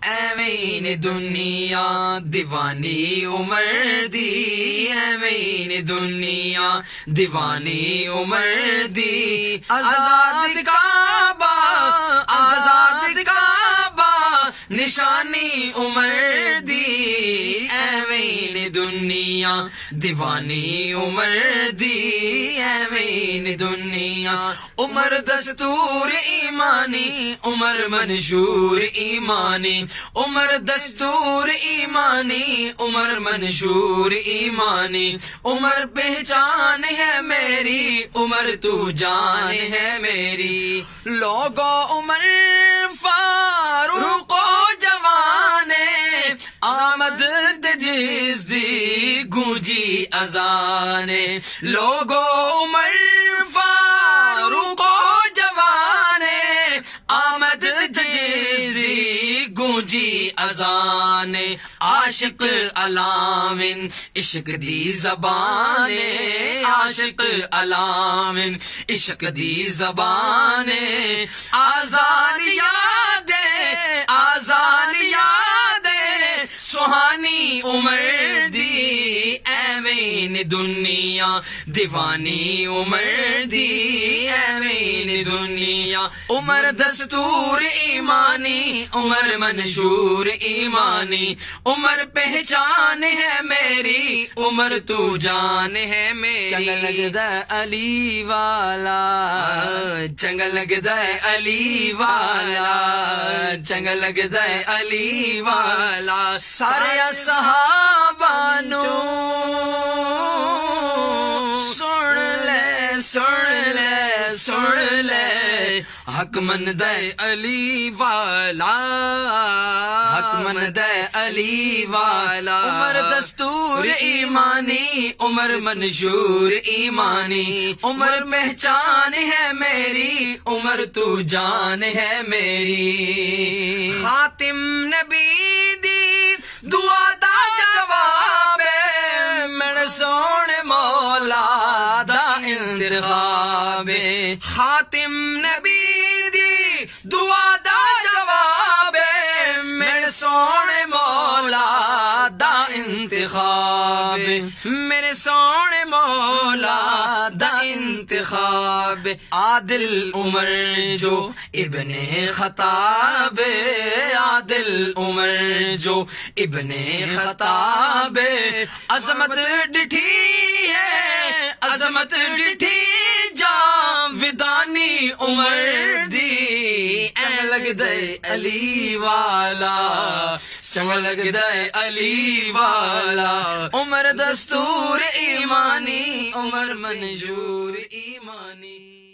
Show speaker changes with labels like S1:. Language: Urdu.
S1: ایویں نے دنیا دیوانی عمر دی، ایویں نے دنیا دیوانی عمر دی، آزاد کعبہ آزاد کعبہ نشانی عمر دی، ایویں نے دنیا دیوانی عمر دی، ایویں نے دنیا عمر دستور ایمانی، عمر منشور ایمانی، عمر دستور ایمانی، عمر منشور ایمانی، عمر پہچان ہے میری، عمر تو جان ہے میری، لوگو عمر فاروق و جوانے آمد جس دی گونجی اذانے، لوگو عمر فاروق و جوانے آمد جس دی گونجی اذانے، عاشق علامن عشق دی زبانے، عاشق علامن عشق دی زبانے، آزان یادے آزان یادے سہانی عمر دی، ایویں نے دنیا دیوانی عمر دی، ایویں نے دنیا عمر دستور ایمانی، عمر منشور ایمانی، عمر پہچان ہے میری، عمر تو جان ہے میری، چنگ لگدا علی والا چنگ لگدا علی والا چنگ لگدا علی والا، سارے صحابہ نو سن لے حق مند علی والا، حق مند علی والا، عمر دستور ایمانی، عمر منشور ایمانی، عمر پہچان ہے میری، عمر تو جان ہے میری، خاتم نبی دی دعا دا جواب میرے سونے مولا دا انتخاب، خاتم نبی دی دعا دا جواب میرے سونے مولا دا انتخاب، میرے سونے مولا دا انتخاب، عادل عمر جو ابن خطاب، عادل عمر جو ابن خطاب، عظمت ڈٹھی ہے عظمت ڈٹھی جاویدانی عمر دی، چنگ لگدا علی والا چنگ لگدا علی والا، عمر دستور ایمانی، عمر منشور ایمانی۔